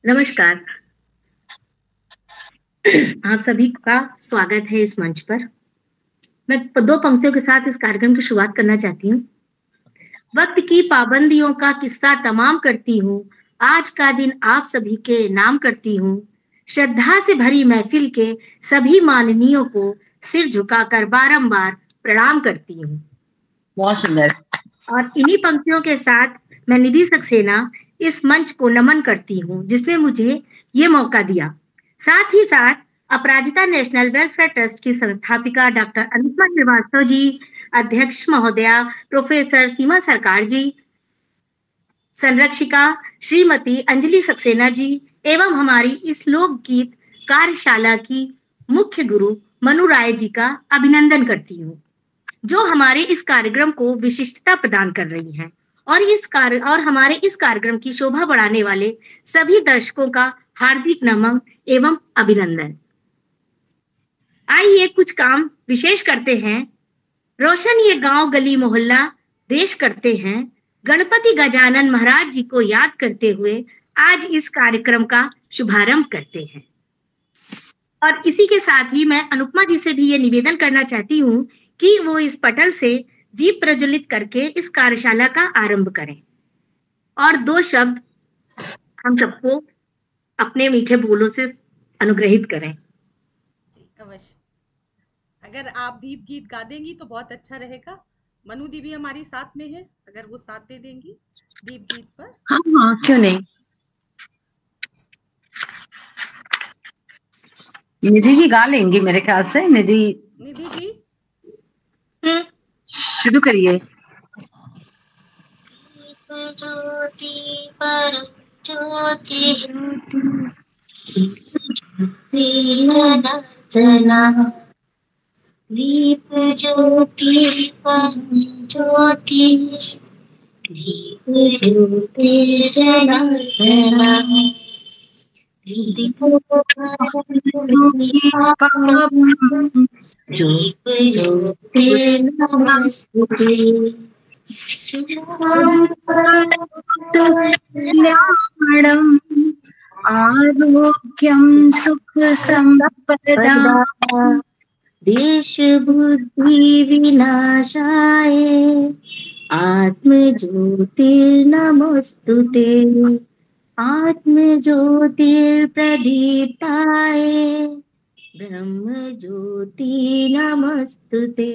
नमस्कार। आप सभी का स्वागत है इस मंच पर। मैं दो पंक्तियों के साथ इस कार्यक्रम की शुरुआत करना चाहती हूँ। वक्त की पाबंदियों का किस्सा तमाम करती हूँ, आज का दिन आप सभी के नाम करती हूँ। श्रद्धा से भरी महफिल के सभी माननीयों को सिर झुकाकर बारंबार प्रणाम करती हूँ। बहुत सुंदर। और इन्हीं पंक्तियों के साथ मैं निधि सक्सेना इस मंच को नमन करती हूँ, जिसने मुझे ये मौका दिया। साथ ही साथ अपराजिता नेशनल वेलफेयर ट्रस्ट की संस्थापिका डॉक्टर अनुपमा श्रीवास्तव जी, अध्यक्ष महोदया प्रोफेसर सीमा सरकार जी, संरक्षिका श्रीमती अंजलि सक्सेना जी एवं हमारी इस लोकगीत कार्यशाला की मुख्य गुरु मनु राय जी का अभिनंदन करती हूँ, जो हमारे इस कार्यक्रम को विशिष्टता प्रदान कर रही हैं और हमारे इस कार्यक्रम की शोभा बढ़ाने वाले सभी दर्शकों का हार्दिक नमन एवं अभिनंदन। आइए कुछ काम विशेष करते हैं। रोशन ये गांव गली मोहल्ला देश करते हैं, गणपति गजानन महाराज जी को याद करते हुए आज इस कार्यक्रम का शुभारंभ करते हैं। और इसी के साथ ही मैं अनुपमा जी से भी ये निवेदन करना चाहती हूँ कि वो इस पटल से दीप प्रज्वलित करके इस कार्यशाला का आरंभ करें और दो शब्द हम सबको अपने मीठे बोलों से अनुग्रहित करें। अवश्य। अगर आप दीप गीत गा देंगी तो बहुत अच्छा रहेगा। मनु दी भी हमारी साथ में है, अगर वो साथ दे देंगी दीप गीत पर। हाँ हाँ, क्यों नहीं। निधि जी गा लेंगी मेरे ख्याल से। निधि जी शुरू करिए। ज्योति परम ज्योति जनार्दना, दीप ज्योति परम ज्योति, दीप ज्योति जनार्दना, दीप ज्योति नमस्तुते, कल्याणम आरोग्यम सुख संपदा, देश बुद्धि विनाशाय आत्म ज्योतिर्नमोस्तुते, आत्म ज्योतिर्प्रदीप्ताय ब्रह्म ज्योति नमस्तुते,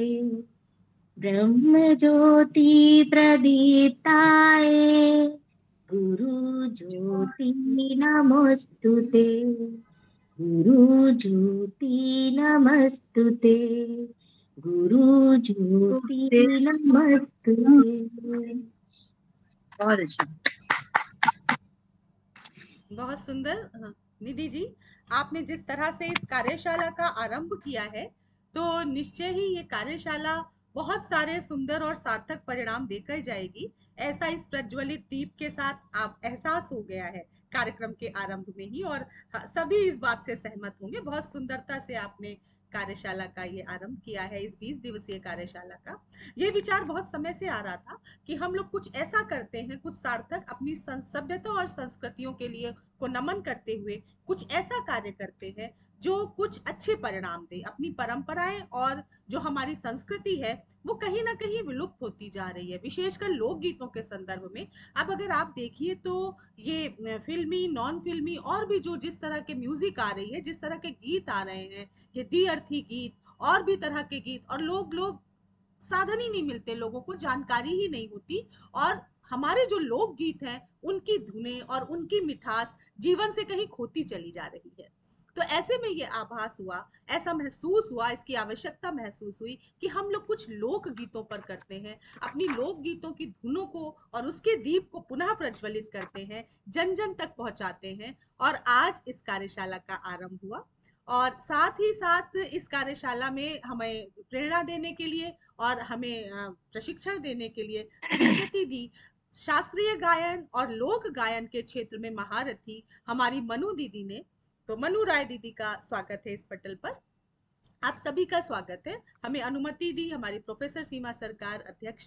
ब्रह्म ज्योति प्रदीप्ताय गुरु ज्योति नमस्तुते, गुरु ज्योति नमस्तुते, गुरु ज्योति नमस्तुते। बहुत अच्छा, बहुत सुंदर। निधि जी, आपने जिस तरह से इस कार्यशाला का आरंभ किया है, तो निश्चय ही ये कार्यशाला बहुत सारे सुंदर और सार्थक परिणाम देकर जाएगी, ऐसा इस प्रज्वलित दीप के साथ आप एहसास हो गया है कार्यक्रम के आरंभ में ही। और सभी इस बात से सहमत होंगे। बहुत सुंदरता से आपने कार्यशाला का ये आरंभ किया है, इस 20 दिवसीय कार्यशाला का। ये विचार बहुत समय से आ रहा था कि हम लोग कुछ ऐसा करते हैं, कुछ सार्थक, अपनी सभ्यता और संस्कृतियों के लिए को नमन करते हुए कुछ ऐसा कार्य करते हैं जो कुछ अच्छे परिणाम दे। अपनी परंपराएं और जो हमारी संस्कृति है वो कहीं ना कहीं विलुप्त होती जा रही है, विशेषकर लोकगीतों के संदर्भ में। अब अगर आप देखिए तो ये फिल्मी, नॉन फिल्मी और भी जो जिस तरह के म्यूजिक आ रही है, जिस तरह के गीत आ रहे हैं, ये दी अर्थी गीत और भी तरह के गीत, और लोग साधन ही नहीं मिलते, लोगों को जानकारी ही नहीं होती। और हमारे जो लोकगीत हैं उनकी धुनें और उनकी मिठास जीवन से कहीं खोती चली जा रही है। तो ऐसे में ये आभास हुआ, ऐसा महसूस हुआ, इसकी आवश्यकता महसूस हुई कि हम लोग कुछ लोक गीतों पर करते हैं, अपनी लोक गीतों की धुनों को और उसके दीप को पुनः प्रज्वलित करते हैं, जन जन तक पहुंचाते हैं। और आज इस कार्यशाला का आरंभ हुआ, और साथ ही साथ इस कार्यशाला में हमें प्रेरणा देने के लिए और हमें प्रशिक्षण देने के लिए श्रीमती दी, शास्त्रीय गायन और लोक गायन के क्षेत्र में महारथी हमारी मनु दीदी ने, तो मनु राय दीदी का स्वागत है इस पटल पर। आप सभी का स्वागत है। हमें अनुमति दी हमारी प्रोफेसर सीमा सरकार अध्यक्ष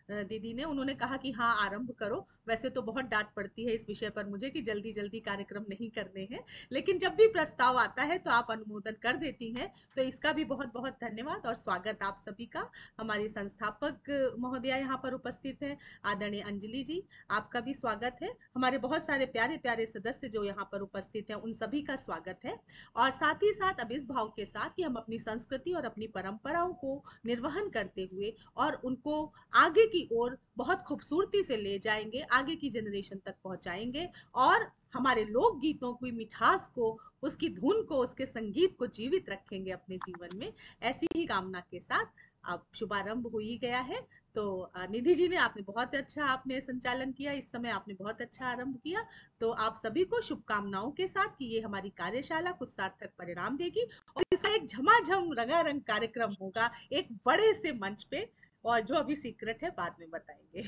दीदी ने, उन्होंने कहा कि हाँ आरंभ करो। वैसे तो बहुत डांट पड़ती है इस विषय पर मुझे कि जल्दी जल्दी कार्यक्रम नहीं करने हैं, लेकिन जब भी प्रस्ताव आता है तो आप अनुमोदन कर देती हैं, तो इसका भी बहुत बहुत धन्यवाद और स्वागत आप सभी का। हमारी संस्थापक महोदया यहाँ पर उपस्थित है, आदरणीय अंजलि जी, आपका भी स्वागत है। हमारे बहुत सारे प्यारे प्यारे सदस्य जो यहाँ पर उपस्थित हैं, उन सभी का स्वागत है। और साथ ही साथ अब इस भाव के साथ कि हम अपनी संस्कृति और अपनी परंपराओं को निर्वहन करते हुए और उनको आगे की ओर बहुत खूबसूरती से ले जाएंगे, आगे की जनरेशन तक पहुंचाएंगे और हमारे लोक गीतों की मिठास को, उसकी धुन को, उसके संगीत को जीवित रखेंगे अपने जीवन में। ऐसी ही कामना के साथ अब शुभारंभ हो ही गया है। तो निधि जी ने आपने बहुत अच्छा आपने संचालन किया, इस समय आपने बहुत अच्छा आरंभ किया। तो आप सभी को शुभकामनाओं के साथ कि ये हमारी कार्यशाला कुछ सार्थक परिणाम देगी और इसका एक झमाझम रंगारंग कार्यक्रम होगा एक बड़े से मंच पे, और जो अभी सीक्रेट है बाद में बताएंगे।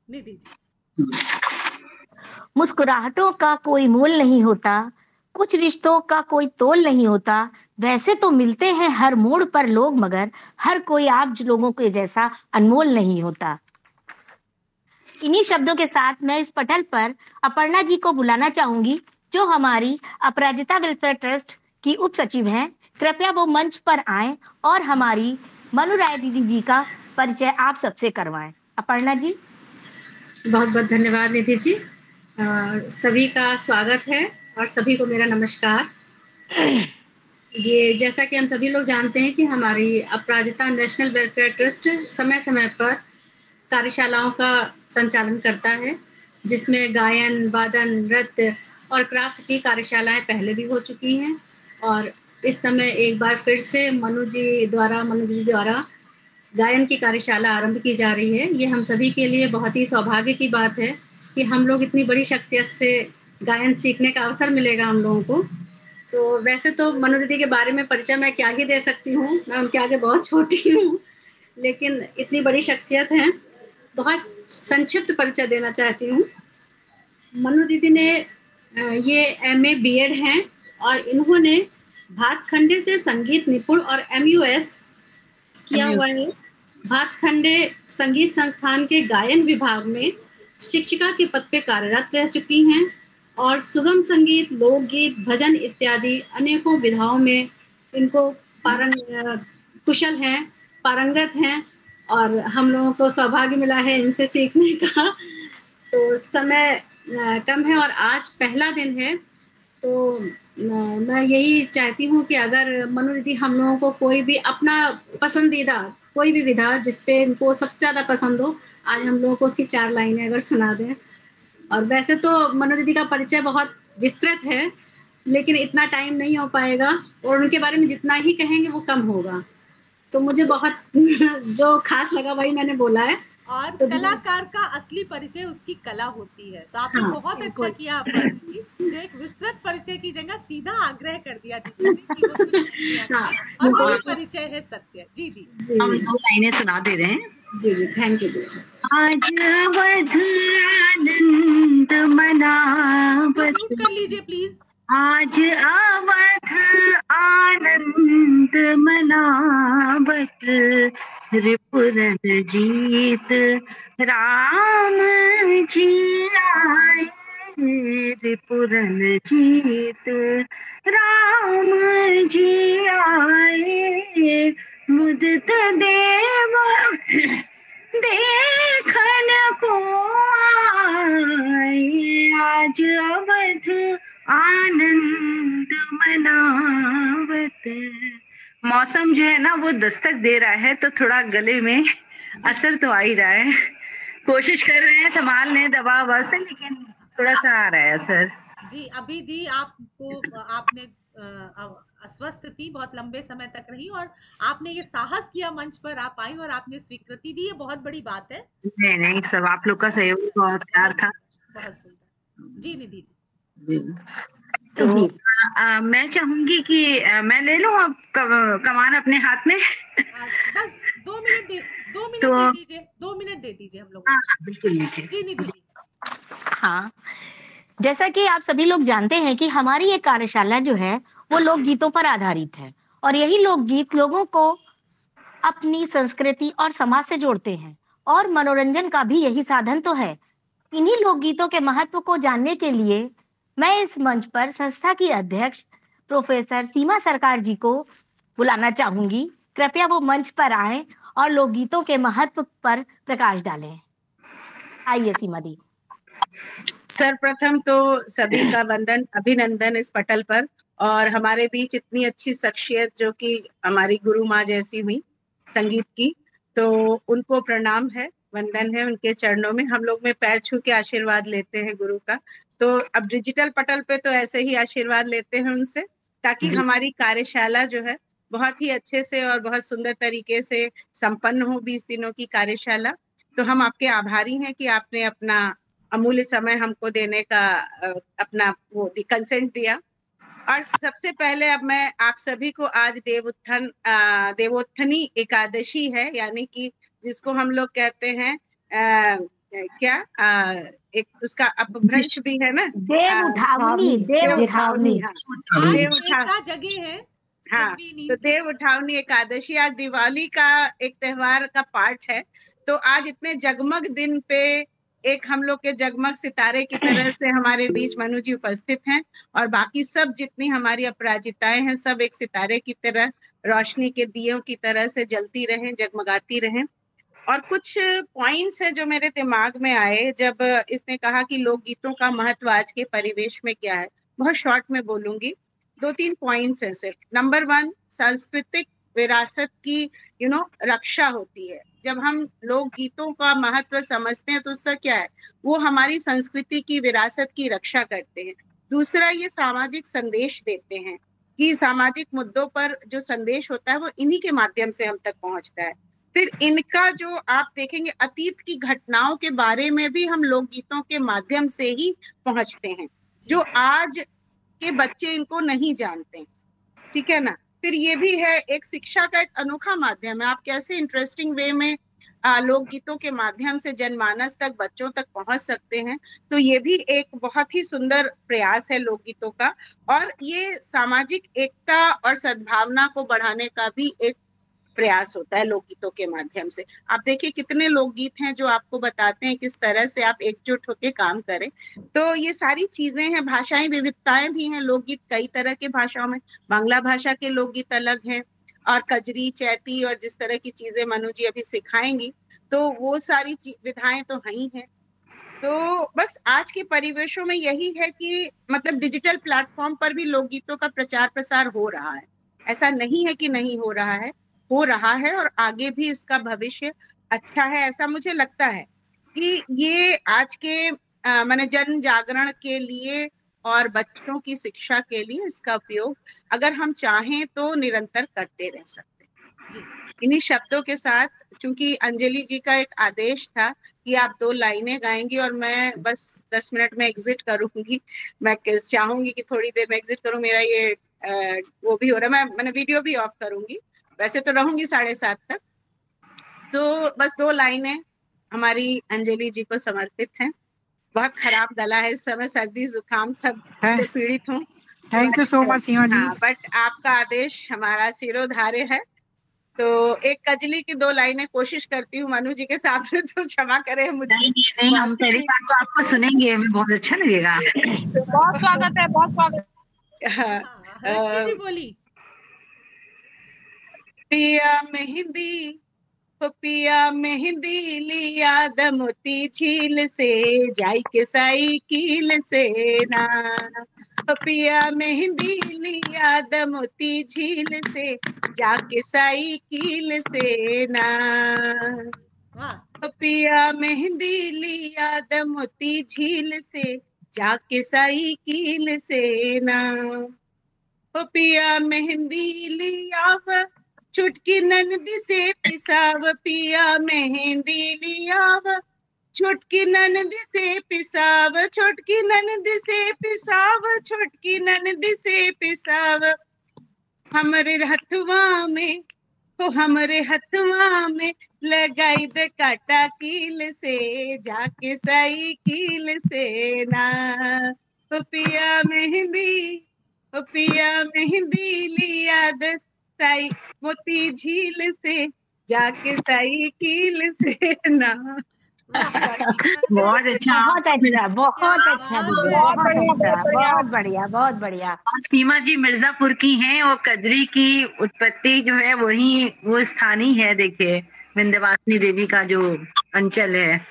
निधि जी। मुस्कुराहटों का कोई मोल नहीं होता, कुछ रिश्तों का कोई तोल नहीं होता। वैसे तो मिलते हैं हर मोड़ पर लोग, मगर हर कोई आप लोगों के जैसा अनमोल नहीं होता। इन्हीं शब्दों के साथ मैं इस पटल पर अपर्णा जी को बुलाना चाहूंगी, जो हमारी अपराजिता वेलफेयर ट्रस्ट की उप सचिव हैं। कृपया वो मंच पर आएं और हमारी मनु राय दीदी जी का परिचय आप सबसे करवाएं। अपर्णा जी। बहुत बहुत धन्यवाद निधि जी। सभी का स्वागत है और सभी को मेरा नमस्कार। ये जैसा कि हम सभी लोग जानते हैं कि हमारी अपराजिता नेशनल वेलफेयर ट्रस्ट समय समय पर कार्यशालाओं का संचालन करता है, जिसमें गायन, वादन, नृत्य और क्राफ्ट की कार्यशालाएं पहले भी हो चुकी हैं और इस समय एक बार फिर से मनु जी द्वारा गायन की कार्यशाला आरंभ की जा रही है। ये हम सभी के लिए बहुत ही सौभाग्य की बात है कि हम लोग इतनी बड़ी शख्सियत से गायन सीखने का अवसर मिलेगा हम लोगों को। तो वैसे तो मनु दीदी के बारे में परिचय मैं क्या ही दे सकती हूँ, मैं उनके आगे बहुत छोटी हूँ, लेकिन इतनी बड़ी शख्सियत हैं, बहुत संक्षिप्त परिचय देना चाहती हूँ। मनु दीदी ने ये MA B.Ed हैं और इन्होंने भातखंडे से संगीत निपुण और MUS किया हुआ है। भातखंडे संगीत संस्थान के गायन विभाग में शिक्षिका के पद पे कार्यरत रह चुकी हैं और सुगम संगीत, लोकगीत, भजन इत्यादि अनेकों विधाओं में इनको कुशल हैं, पारंगत हैं और हम लोगों को सौभाग्य मिला है इनसे सीखने का। तो समय कम है और आज पहला दिन है, तो मैं यही चाहती हूँ कि अगर मनु दीदी हम लोगों को कोई भी अपना पसंदीदा कोई भी विधा जिस पे इनको सबसे ज़्यादा पसंद हो, आज हम लोगों को उसकी 4 लाइनें अगर सुना दें। और वैसे तो मनु दीदी का परिचय बहुत विस्तृत है, लेकिन इतना टाइम नहीं हो पाएगा और उनके बारे में जितना ही कहेंगे वो कम होगा। तो मुझे बहुत जो खास लगा वही मैंने बोला है। और तो कलाकार का असली परिचय उसकी कला होती है। तो आपने बहुत अच्छा किया जो एक विस्तृत परिचय की जगह सीधा आग्रह कर दिया दीदी से कि वो कुछ नहीं आता और वही परिचय है सत्य। जी दी हम 2 लाइनें सुना दे रहे हैं। जी जी, थैंक यू। आज अवध आनंद मनावत, कर लीजिए प्लीज। आज अवध आनंद मनावत, रिपुरन जीत राम जी आए, रिपुरन जीत राम जी आए, मुदित देव देखन को आए, आज अवध आनंद मनावत। मौसम जो है ना वो दस्तक दे रहा है, तो थोड़ा गले में असर तो आ ही रहा है। कोशिश कर रहे हैं संभालने दवा ववा से, लेकिन थोड़ा सा आ रहा है असर। जी अभी दी आपने अस्वस्थ थी, बहुत लंबे समय तक रही और आपने ये साहस किया मंच पर आप आई और आपने स्वीकृति दी, ये बहुत बड़ी बात है। नहीं सब आप लोग का सहयोग और प्यार था। बहुत सुंदर। जी निधि जी। तो मैं चाहूंगी कि मैं ले लूं अब कमान अपने हाथ में। बस 2 मिनट दे दीजिए 2 मिनट दे दीजिए हम लोग। बिल्कुल लीजिए। जी निधि जी। हाँ, जैसा कि आप सभी लोग जानते हैं कि हमारी ये कार्यशाला जो है वो लोकगीतों पर आधारित है और यही लोकगीत लोगों को अपनी संस्कृति और समाज से जोड़ते हैं और मनोरंजन का भी यही साधन तो है। इन्हीं लोकगीतों के महत्व को जानने के लिए मैं इस मंच पर संस्था की अध्यक्ष प्रोफेसर सीमा सरकार जी को बुलाना चाहूंगी। कृपया वो मंच पर आएं और लोकगीतों के महत्व पर प्रकाश डालें। आइए सीमा दी। सर्वप्रथम तो सभी का वंदन, अभिनंदन इस पटल पर, और हमारे बीच इतनी अच्छी शख्सियत जो कि हमारी गुरु माँ जैसी हुई संगीत की, तो उनको प्रणाम है, वंदन है उनके चरणों में। हम लोग में पैर छू के आशीर्वाद लेते हैं गुरु का, तो अब डिजिटल पटल पे तो ऐसे ही आशीर्वाद लेते हैं उनसे, ताकि हमारी कार्यशाला जो है बहुत ही अच्छे से और बहुत सुंदर तरीके से संपन्न हो। 20 दिनों की कार्यशाला, तो हम आपके आभारी हैं कि आपने अपना अमूल्य समय हमको देने का अपना वो कंसेंट दिया। और सबसे पहले अब मैं आप सभी को आज देवोत्थनी एकादशी है, यानी कि जिसको हम लोग कहते हैं एक उसका अपभ्रंश भी है ना, देव उठावनी जगह है। हाँ, तो देव उठावनी एकादशी आज दिवाली का एक त्योहार का पार्ट है। तो आज इतने जगमग दिन पे एक हम लोग के जगमग सितारे की तरह से हमारे बीच मनु जी उपस्थित हैं, और बाकी सब जितनी हमारी अपराजिताएं हैं सब एक सितारे की तरह, रोशनी के दियों की तरह से जलती रहें, जगमगाती रहें। और कुछ पॉइंट्स हैं जो मेरे दिमाग में आए जब इसने कहा कि लोकगीतों का महत्व आज के परिवेश में क्या है। बहुत शॉर्ट में बोलूंगी, 2-3 पॉइंट्स हैं सिर्फ। नंबर 1, सांस्कृतिक विरासत की रक्षा होती है। जब हम लोकगीतों का महत्व समझते हैं तो उसका क्या है, वो हमारी संस्कृति की विरासत की रक्षा करते हैं। दूसरा, ये सामाजिक संदेश देते हैं कि सामाजिक मुद्दों पर जो संदेश होता है वो इन्हीं के माध्यम से हम तक पहुंचता है। फिर इनका जो आप देखेंगे अतीत की घटनाओं के बारे में भी हम लोकगीतों के माध्यम से ही पहुंचते हैं, जो आज के बच्चे इनको नहीं जानते, ठीक है ना। फिर ये भी है एक शिक्षा का एक अनोखा माध्यम है। आप कैसे इंटरेस्टिंग वे में लोकगीतों के माध्यम से जनमानस तक, बच्चों तक पहुंच सकते हैं, तो ये भी एक बहुत ही सुंदर प्रयास है लोकगीतों का। और ये सामाजिक एकता और सद्भावना को बढ़ाने का भी एक प्रयास होता है लोकगीतों के माध्यम से। आप देखिए कितने लोकगीत हैं जो आपको बताते हैं किस तरह से आप एकजुट होकर काम करें। तो ये सारी चीजें हैं। भाषाई विविधताएं भी हैं, लोकगीत कई तरह के भाषाओं में, बांग्ला भाषा के लोकगीत अलग हैं, और कजरी, चैती और जिस तरह की चीजें मनु जी अभी सिखाएंगी, तो वो सारी विधाएं तो हैं ही हैं। तो बस आज के परिवेशों में यही है कि मतलब डिजिटल प्लेटफॉर्म पर भी लोकगीतों का प्रचार प्रसार हो रहा है, ऐसा नहीं है कि नहीं हो रहा है, हो रहा है, और आगे भी इसका भविष्य अच्छा है। ऐसा मुझे लगता है कि ये आज के माने जन जागरण के लिए और बच्चों की शिक्षा के लिए इसका उपयोग अगर हम चाहें तो निरंतर करते रह सकते हैं। इन्हीं शब्दों के साथ, चूंकि अंजलि जी का एक आदेश था कि आप 2 लाइनें गाएंगी और मैं बस 10 मिनट में एग्जिट करूंगी, मैं चाहूंगी कि थोड़ी देर में एग्जिट करूं, मेरा ये वो भी हो रहा है, मैंने वीडियो भी ऑफ करूंगी, वैसे तो रहूंगी 7:30 तक। तो बस 2 लाइनें हमारी अंजलि जी को समर्पित हैं। बहुत खराब गला है इस समय, सर्दी जुकाम सब से पीड़ित हूँ। Thank you so much Seema ji. But आपका आदेश हमारा शिरोधार्य है। तो एक कजली की 2 लाइनें कोशिश करती हूँ मनु जी के सामने, तो क्षमा करें मुझे। नहीं, हम पहली बार तो आपको सुनेंगे, हमें बहुत अच्छा लगेगा। तो बहुत स्वागत है, बहुत स्वागत। जी बोली। पिया मेहंदी, पिया मेहंदी लिया दमोती झील से, जाई के साइकिल से ना। पिया मेहंदी लिया दमोती झील से, जाके साइकिल से ना। पिया मेहंदी लिया दमोती झील से, जाके साइकिल से ना। पिया मेहंदी लिया छुटकी ननदी से पिसाव, पिया मेहंदी लियाव, छुटकी ननदी से पिसाव, छुटकी ननदी से पिसाव, छुटकी ननदी से पिसाव। हमरे हथवा में, हो हमरे हथवा में लगाई द काटा कील से, जाके साइकिल से ना। पिया मेहंदी, पिया मेहंदी लिया मोती झील से जाके साइकिल से ना। बहुत अच्छा। बहुत अच्छा, बहुत अच्छा दीदी, बहुत अच्छा, बहुत बढ़िया, बहुत बढ़िया। और सीमा जी मिर्जापुर की हैं और कजरी की उत्पत्ति जो है वही वो स्थानीय है। देखिए विंध्यवासिनी देवी का जो अंचल है,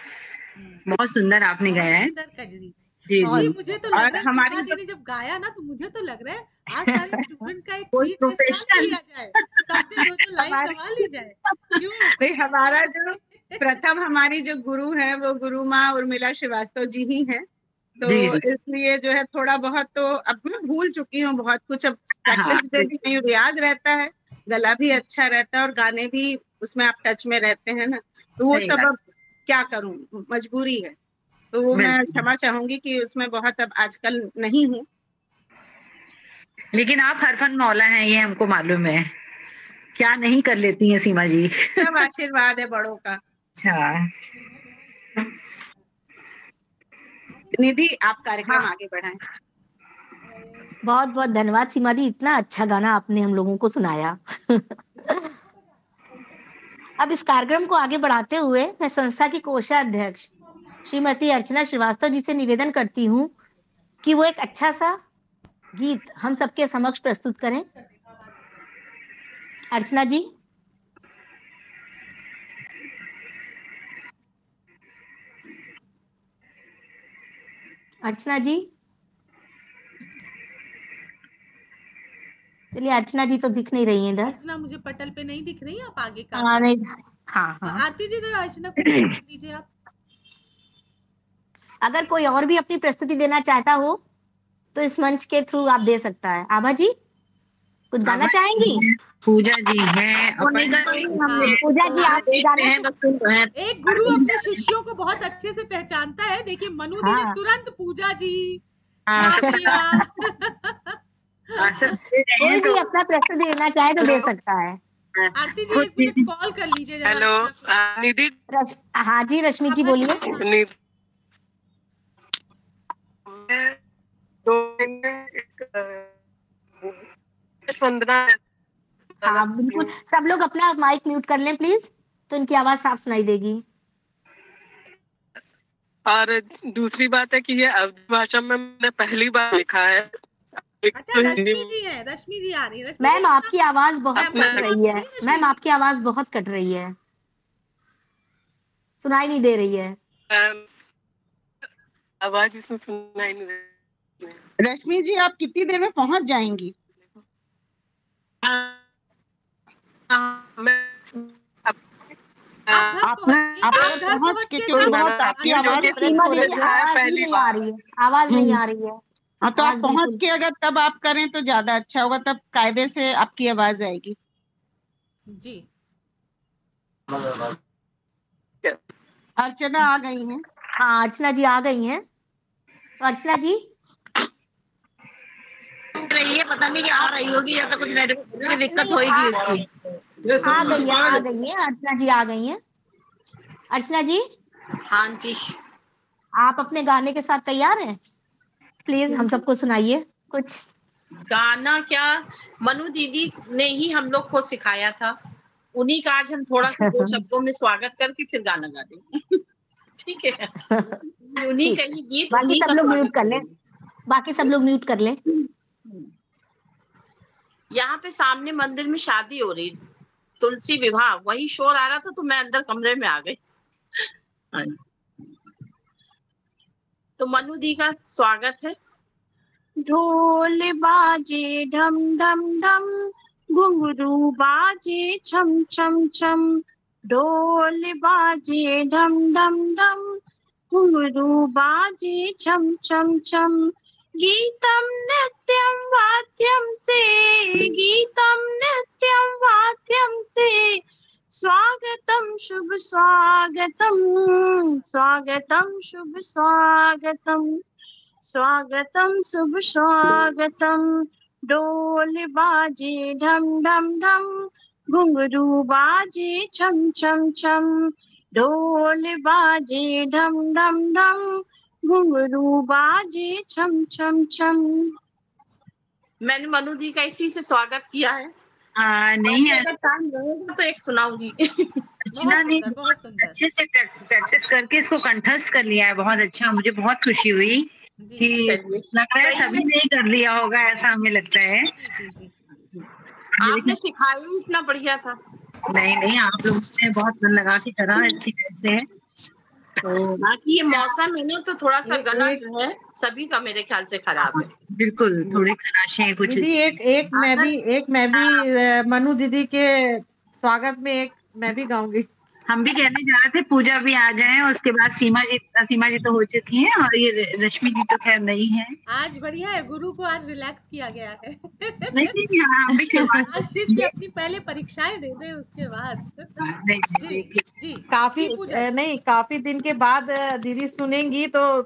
बहुत सुंदर आपने गाया है। सुंदर कजरी जी जी। जी। मुझे तो लग और रहा है हमारी सीमा दी ने जब गाया ना तो मुझे तो लग रहा है आज सारे स्टूडेंट का एक कोई प्री टेस्ट ना प्रोफेशनल लिया जाए, सबसे दो लाइन हमारे गवा ली जाए। क्यों? नहीं, हमारा जो प्रथम हमारी जो गुरु है वो गुरु माँ उर्मिला श्रीवास्तव जी ही हैं। तो जी जी। इसलिए जो है थोड़ा बहुत तो अब मैं भूल चुकी हूँ बहुत कुछ। अब हाँ, प्रैक्टिस पे भी नहीं, रियाज रहता है, गला भी अच्छा रहता है और गाने भी उसमें आप टच में रहते हैं ना, तो वो सही सब बात। अब क्या करूँ, मजबूरी है। तो वो मैं बिल्कुल। क्षमा चाहूंगी कि उसमें बहुत अब आजकल नहीं हूँ। लेकिन आप हरफन मौला हैं ये हमको मालूम है, क्या नहीं कर लेती हैं सीमा जी। सब आशीर्वाद है बड़ों का। अच्छा निधि, आप कार्यक्रम हाँ। आगे बढ़ाएं। बहुत बहुत धन्यवाद सीमा दी, इतना अच्छा गाना आपने हम लोगों को सुनाया। अब इस कार्यक्रम को आगे बढ़ाते हुए मैं संस्था की कोषाध्यक्ष श्रीमती अर्चना श्रीवास्तव जी से निवेदन करती हूँ कि वो एक अच्छा सा गीत हम सबके समक्ष प्रस्तुत करें। अर्चना जी। अर्चना जी, चलिए अर्चना जी तो दिख नहीं रही हैं इधर। अर्चना मुझे पटल पे नहीं दिख रही, आप आगे का हाँ नहीं, हाँ हाँ। आरती जी ने अर्चना को कर दीजिए आप। अगर कोई और भी अपनी प्रस्तुति देना चाहता हो तो इस मंच के थ्रू आप दे सकता है। आभा जी कुछ गाना चाहेंगी? पूजा जी हैं, पूजा जी आप गाना। एक गुरु अपने शिष्यों को बहुत अच्छे से पहचानता है। देखिए मनु दी ने हाँ। तुरंत पूजा जी हाँ, नाम लिया। कोई भी अपना प्रस्तुति देना चाहे तो दे सकता है। आरती जी एक मिनट कॉल कर लीजिए जरा। हेलो निधि। हाँ जी रश्मि जी बोलिए। वंदना। हाँ बिल्कुल, सब लोग अपना माइक म्यूट कर लें प्लीज, तो इनकी आवाज साफ सुनाई देगी। और दूसरी बात है कि ये अवधी भाषा में मैंने पहली बार लिखा है। अच्छा रश्मि जी है, रश्मि जी आ रही है। मैम आपकी आवाज बहुत कट रही है, मैम आपकी आवाज बहुत कट रही है, सुनाई नहीं दे रही है। आवाज इसमें सुनाई नहीं दे रही। रश्मि जी आप कितनी देर में पहुंच जाएंगी? आप पहुंच के क्योंकि बहुत आपकी आवाज नहीं आ रही है, आवाज नहीं आ रही है। हाँ तो आप पहुंच के अगर तब आप करें तो ज्यादा अच्छा होगा, तब कायदे से आपकी आवाज आएगी। जी अर्चना आ गई हैं। हाँ अर्चना जी आ गई हैं। तो अर्चना जी रही है, पता नहीं कि आ रही होगी या तो कुछ नेटवर्क की दिक्कत होगी उसकी। आ गई है अर्चना जी आ गई हैं। अर्चना जी। हाँ जी। आप अपने गाने के साथ तैयार हैं? प्लीज हम सबको सुनाइए कुछ गाना। क्या मनु दीदी ने ही हम लोग को सिखाया था, उन्हीं का आज हम थोड़ा सा 2 शब्दों में स्वागत करके फिर गाना गा देंगे। ठीक है, उन्हीं का ही गीत। बाकी सब लोग म्यूट कर लें, बाकी सब लोग म्यूट कर लें। यहाँ पे सामने मंदिर में शादी हो रही, तुलसी विवाह, वही शोर आ रहा था तो मैं अंदर कमरे में आ गई। तो मनु दी का स्वागत है। ढोल बाजे ढम ढम ढम, घुंघरू बाजे छम छम छम। ढोल बाजे ढम ढम ढम, घुंघरू बाजे छम छम छम। गीतम नृत्यम वाद्यम से, गीतम नृत्यम वाद्यम से, स्वागतम शुभ स्वागतम, स्वागतम शुभ स्वागतम, स्वागतम शुभ स्वागतम। ढोल बाजे ढम ढम ढम, घुंघरू बाजे छम छम छम। ढोल बाजे ढम ढम ढम, घुंघरू बाजे छम छम छम। मैंने मनु दी का इसी से स्वागत किया है। नहीं अगर टाइम रहेगा तो एक सुनाऊंगी। अर्चना ने बहुत सुंदर। अच्छे से प्रैक्टिस करके इसको कंठस्थ कर लिया है, बहुत अच्छा, मुझे बहुत खुशी हुई कि लग रहा है सभी ने ही कर लिया होगा, ऐसा हमें लगता है। आपने सिखाया ही इतना बढ़िया था। नहीं, आप लोगों ने बहुत मन लगा के करा इसकी वजह से। तो बाकी ये मौसम है ना, तो थोड़ा सा गला जो है सभी का मेरे ख्याल से खराब है। बिल्कुल, थोड़ी खराशें कुछ। दीदी एक मैं भी मनु दीदी के स्वागत में एक मैं भी गाऊंगी। हम भी कहने जा रहे थे पूजा भी आ जाए, उसके बाद सीमा जी तो हो चुकी हैं, और ये रश्मि जी तो खैर नहीं है। आज बढ़िया है, गुरु को आज रिलैक्स किया गया है। नहीं, हम भी आज शिष्य अपनी पहले परीक्षाएं दे दे, उसके बाद। काफी दिन के बाद दीदी सुनेंगी तो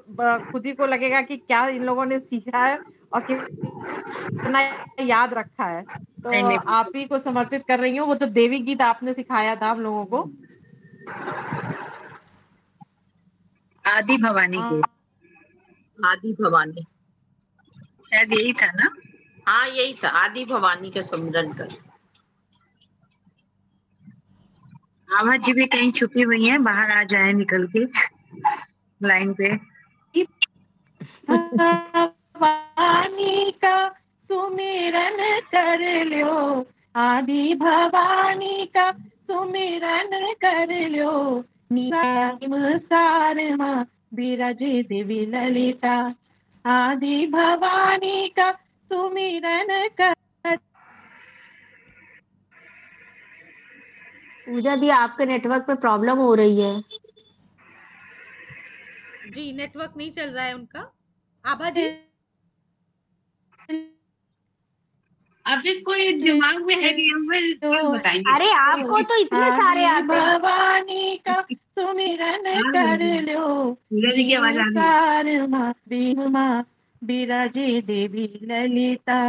खुद ही को लगेगा कि क्या इन लोगों ने सीखा है और कितना याद रखा है। तो आप ही को समर्पित कर रही हूँ। वो तो देवी गीत आपने सिखाया था हम लोगों को, आदि भवानी को। आदि भवानी शायद यही था ना? हाँ यही था, आदि भवानी का सुमिरन कर। आभा जी भी कहीं छुपी हुई हैं, बाहर आ जाए निकल के लाइन पे। भवानी का सुमिरन कर लो, आदि भवानी का सुमिरन कर लो, सार माँ बिराज देवी ललिता, आदि भवानी का सुमिरन कर। पूजा दी आपके नेटवर्क पे प्रॉब्लम हो रही है। जी नेटवर्क नहीं चल रहा है उनका। आभा जी अभी कोई दिमाग में है तो बताएंगे। अरे आपको तो इतने सारे आते हैं। भवानी का सुमिरन कर लो, सूरज की आवाज आ रही है। बिराजे देवी ललिता।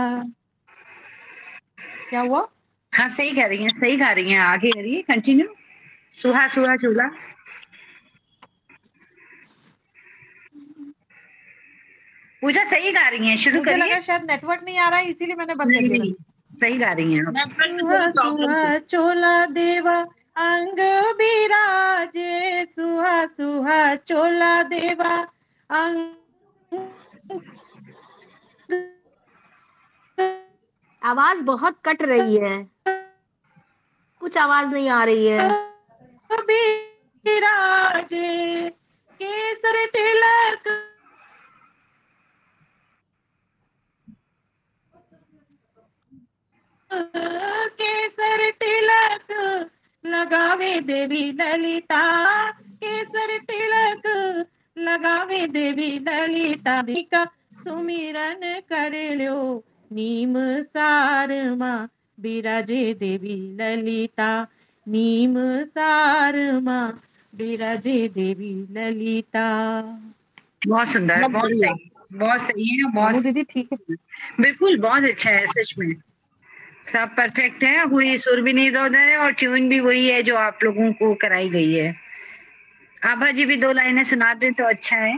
क्या हुआ? हाँ सही गा रही हैं, आगे करिए, कंटिन्यू। सुहा सुहा चूल्हा। पूजा सही गा रही हैं, शुरू करिए। मुझे लगा शायद नेटवर्क नहीं आ रहा है इसीलिए मैंने बंद कर दिया। सही गा रही हैं। सुहा चोला देवा अंग बिराजे, सुहा सुहा चोला देवा अंग। आवाज बहुत कट रही है, कुछ आवाज नहीं आ रही है। बिराजे केसर तिलक, केसर तिलक लगावे देवी ललिता, केसर तिलक लगावे देवी ललिता, का सुमिरन कर लो, नीम सार माँ बिराजे देवी ललिता, नीम सार माँ बिराजे देवी ललिता। बहुत सुंदर, बहुत सही है, बहुत दीदी ठीक है, बिल्कुल बहुत अच्छा है, सच में सब परफेक्ट है। हुई सुर भी नहीं इधर है और ट्यून भी वही है जो आप लोगों को कराई गई है। आभा जी भी 2 लाइनें सुना दें तो अच्छा है।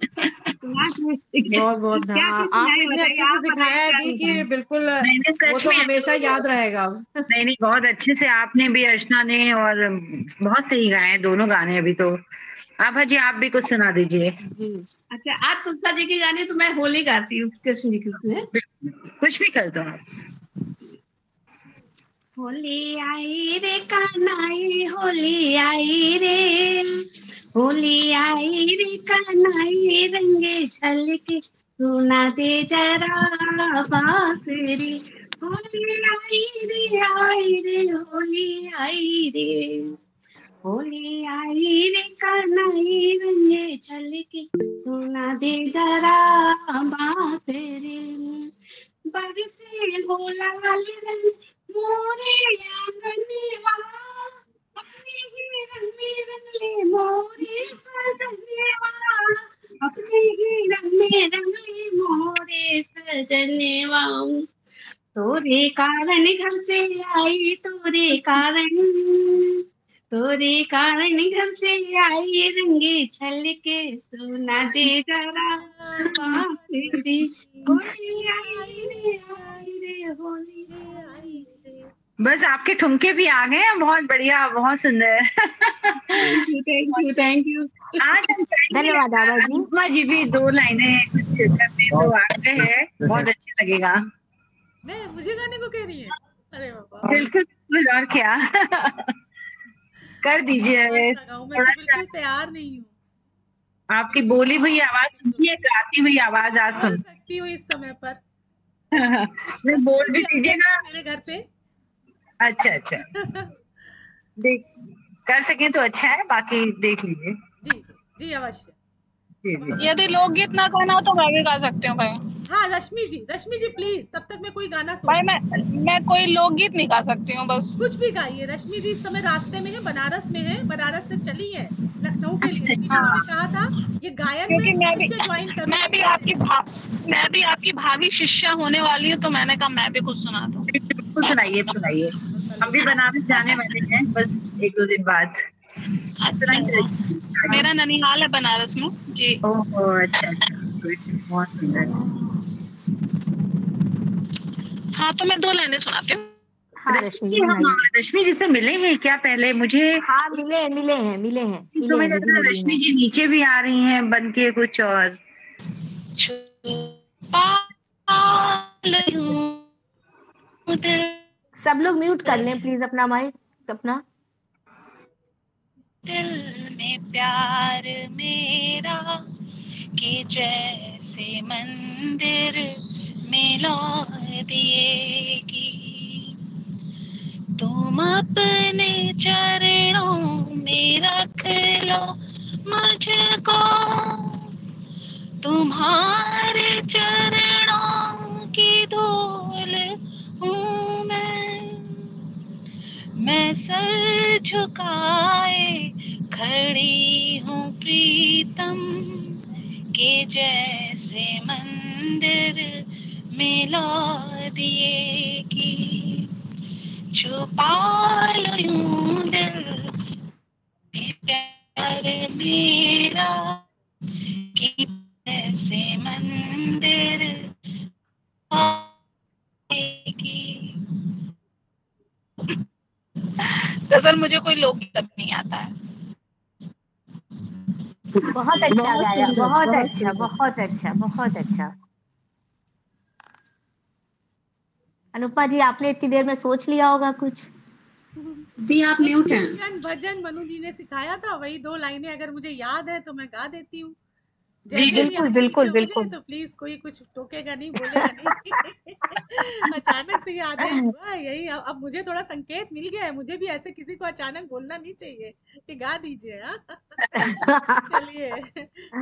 बहुत बहुत आपने इतने अच्छे से सिखाया है दी कि बिल्कुल वो तो हमेशा याद रहेगा। नहीं बहुत अच्छे से आपने भी, अर्चना ने, और बहुत सही गाए हैं दोनों गाने। अभी तो आभा जी आप भी कुछ सुना दीजिए। जी अच्छा, आज तुलसा जी के गाने तो मैं होली गाती हूँ, कृष्ण जी के, कुछ भी कर दो आप। होली आई रे कान्हाई, होली आई रे, होली आई रे कान्हाई, रंगे छलके सुना दे जरा बांसुरी, होली आई रे होली आई रे, होली आई रे कान्हाई, रंगे छलके सुना दे जरा बांसुरी, बरसे गुलाल रंग मोरे आंगनवा, अपने ही रंग में रंग ले मोरे सजनवा, अपने ही रंग में रंग ले मोरे सजनवा, तोरे कारण घर से आई, तोरे कारण घर से आई, रंगे छल के सुना दे जरा बांसुरी, होली आई रे होली आई रे। बस आपके ठुमके भी आ गए हैं, बहुत बढ़िया, बहुत सुंदर। Thank you. आज हम धन्यवाद आभा जी। अनुपमा जी भी 2 लाइनें कुछ करने तो आते हैं, बहुत अच्छा लगेगा। मैं मुझे गाने को कह रही है? अरे बाबा, बिल्कुल बिल्कुल, और क्या। कर दीजिए। मैं तो बिल्कुल तैयार नहीं हूँ। आपकी बोली हुई आवाज सुनिए, गाती हुई आवाज आज सुन सकती हूँ इस समय पर। मैं बोल भी दीजिएगा मेरे घर पे। अच्छा अच्छा, देख कर सके तो अच्छा है, बाकी देख लीजिए। जी जी अवश्य। जी जी। यदि लोकगीत ना गाना हो तो मैं भी गा सकती हूँ भाई। हाँ रश्मि जी प्लीज, तब तक मैं कोई गाना भाई मैं कोई लोकगीत नहीं गा सकती हूँ, बस कुछ भी गाइए। रश्मि जी इस समय रास्ते में है, बनारस में है, बनारस से चली है लखनऊ के लिए। हाँ। कहा था ये गायन क्योंकि में ज्वाइन कर, मैं भी आपकी भावी शिष्या होने वाली हूँ, तो मैंने कहा मैं भी कुछ सुना दूँ। बिल्कुल सुनाइए। हम भी बनारस जाने वाले हैं बस 1-2 दिन बाद। अच्छा, मेरा ननिहाल है बनारस में जी। ओह अच्छा, बहुत सुंदर। हाँ तो मैं 2 लाइनें सुनाती हूँ। हाँ रश्मि जी से मिले हैं क्या पहले? मुझे हाँ मिले हैं। तो मुझे लगता है रश्मि जी नीचे भी आ रही हैं बन के कुछ और। सब लोग म्यूट कर लें प्लीज अपना माइक अपना। दिल में प्यार मेरा कि जैसे मंदिर में लौ दिएगी, तुम अपने चरणों में रख लो मुझको, तुम्हारे चरणों की धूल हूँ मैं सर झुकाए खड़ी हूँ प्रीतम के जैसे मंदिर में लौ दिएगी, छुपा लो यूं दिल में प्यार मेरा कि जैसे मंदिर दरअसल मुझे कोई लोकगीत नहीं आता है। बहुत अच्छा गाया, बहुत अच्छा। अनुपमा जी आपने इतनी देर में सोच लिया होगा कुछ? दी आप म्यूट हैं। भजन मनु जी ने सिखाया था, वही 2 लाइनें अगर मुझे याद है तो मैं गा देती हूँ। जी बिल्कुल। तो प्लीज कोई कुछ टोकेगा नहीं, बोलेगा नहीं। अचानक से ये आदेश हुआ यही। अब मुझे थोड़ा संकेत मिल गया है, मुझे भी ऐसे किसी को अचानक बोलना नहीं चाहिए कि गा दीजिए।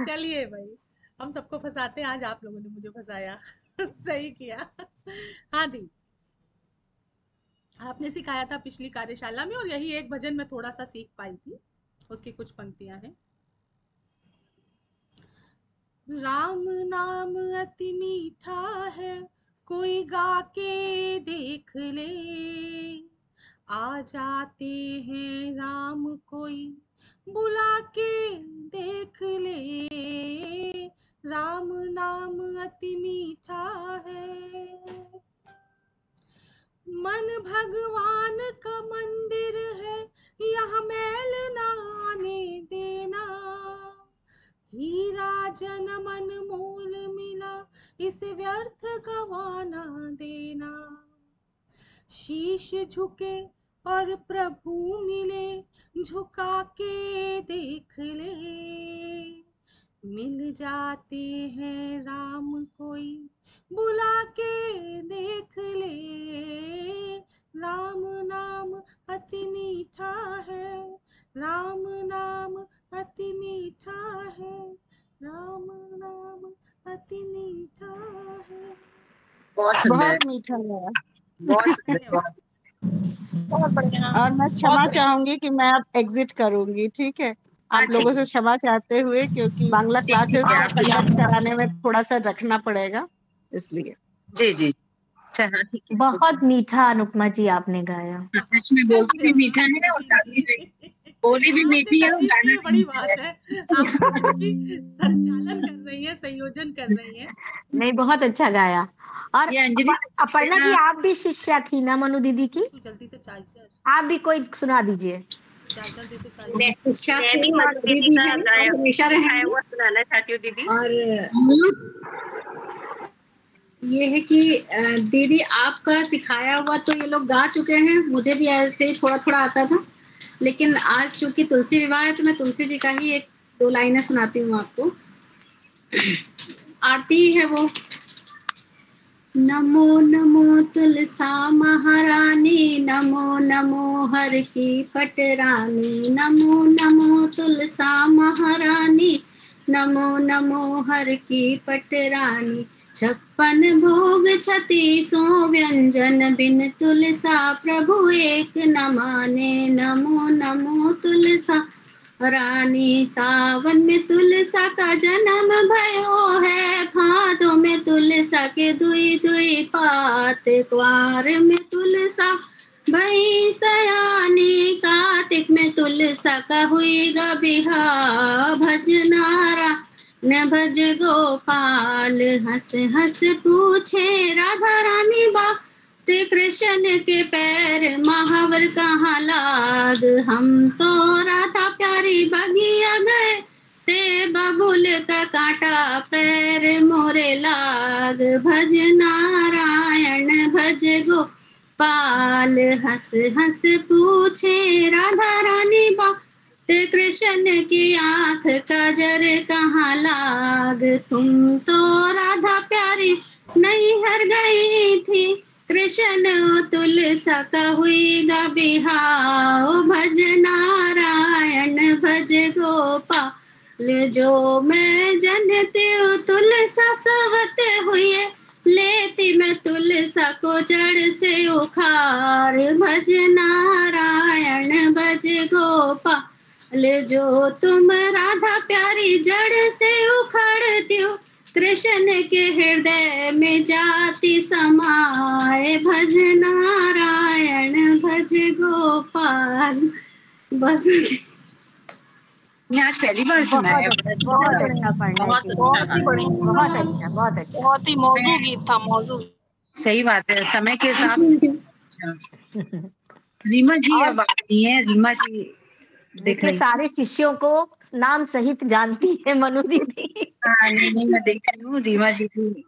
चलिए भाई, हम सबको फंसाते हैं, आज आप लोगों ने मुझे फंसाया। सही किया। हाँ दी, आपने सिखाया था पिछली कार्यशाला में और यही एक भजन में थोड़ा सा सीख पाई थी, उसकी कुछ पंक्तियां हैं। राम नाम अति मीठा है, कोई गा के देख ले, आ जाते हैं राम कोई बुला के देख ले, राम नाम अति मीठा है, मन भगवान का मंदिर है, यहाँ मैल ना आने देना, हीरा जन मन मोल मिला, इसे व्यर्थ गवाना देना, शीश झुके और प्रभु मिले, झुका के देख ले, मिल जाते हैं राम कोई बुला के देख ले, राम नाम अति मीठा है, राम नाम अति मीठा है, राम नाम अति मीठा है। बहुत मीठा है, बहुत बढ़िया। और मैं क्षमा चाहूंगी कि मैं अब एग्जिट करूंगी, ठीक है? आप लोगों से क्षमा चाहते हुए, क्योंकि बांग्ला क्लासेस कराने में थोड़ा सा रखना पड़ेगा, इसलिए। जी चलो ठीक है। बहुत मीठा अनुपमा जी आपने गाया, सच में बोलती भी मीठा है और बोली भी मीठी है। बड़ी बात है, आप संचालन कर रही है, संयोजन कर रही है। नहीं बहुत अच्छा गाया। और अपर्णा जी, आप भी शिष्या थी ना मनु दीदी की? जल्दी से चाय से आप भी कोई सुना दीजिए। हमेशा सुनाना चाहती हूँ दीदी। और ये है कि दीदी आपका सिखाया हुआ तो ये लोग गा चुके हैं, मुझे भी ऐसे ही थोड़ा थोड़ा आता था, लेकिन आज चूंकि तुलसी विवाह है तो मैं तुलसी जी का ही 1-2 लाइनें सुनाती हूँ आपको। आरती है वो। नमो नमो तुलसा महारानी, नमो नमो हर की पटरानी, नमो नमो तुलसा महारानी, नमो नमो हर की पटरानी। 56 भोग 36 व्यंजन, बिन तुलसा प्रभु एक न माने, नमो नमो तुलसा रानी। सावन में तुलसा का जन्म भयो है, भादों में तुलसा के दुई दुई पात, क्वार में तुलसा भई सयानी, कार्तिक में तुलसा का हुईगा बिहार। भजनारा न भज गोपाल, हंस हंस पूछे राधा रानी बा, ते कृष्ण के पैर महावर कहाँ लाग। हम तो राधा प्यारी बगिया गए, ते बबुल का कांटा पैर मोरे लाग। भज नारायण भज गोपाल, हंस हंस पूछे राधा रानी बा, ते कृष्ण की आंख काजर कहाँ लाग। तुम तो राधा प्यारी नहीं हर गई थी, कृष्ण तुलसा का हुईगा बिहाव। भज नारायण भज गोपाल, जो मैं जनती हूँ तुलसा सवत हुए, लेती मैं तुलसा को जड़ से उखाड़। भज नारायण भज गोपाल, जो तुम राधा प्यारी जड़ से उखाड़ती हो, कृष्ण के हृदय में जाति समाए। भज नारायण भज गोपाल। बस यहाँ पहली बार सुना है। बहुत अच्छा पढ़ना, बहुत ही मौजूद गीत था, मौजूद। सही बात है, समय के हिसाब से। रीमा जी अब आती है। रीमा जी देखिए सारे शिष्यों को नाम सहित जानती है मनु दीदी। हाँ, नहीं मैं देख रही हूँ रीमा जी की।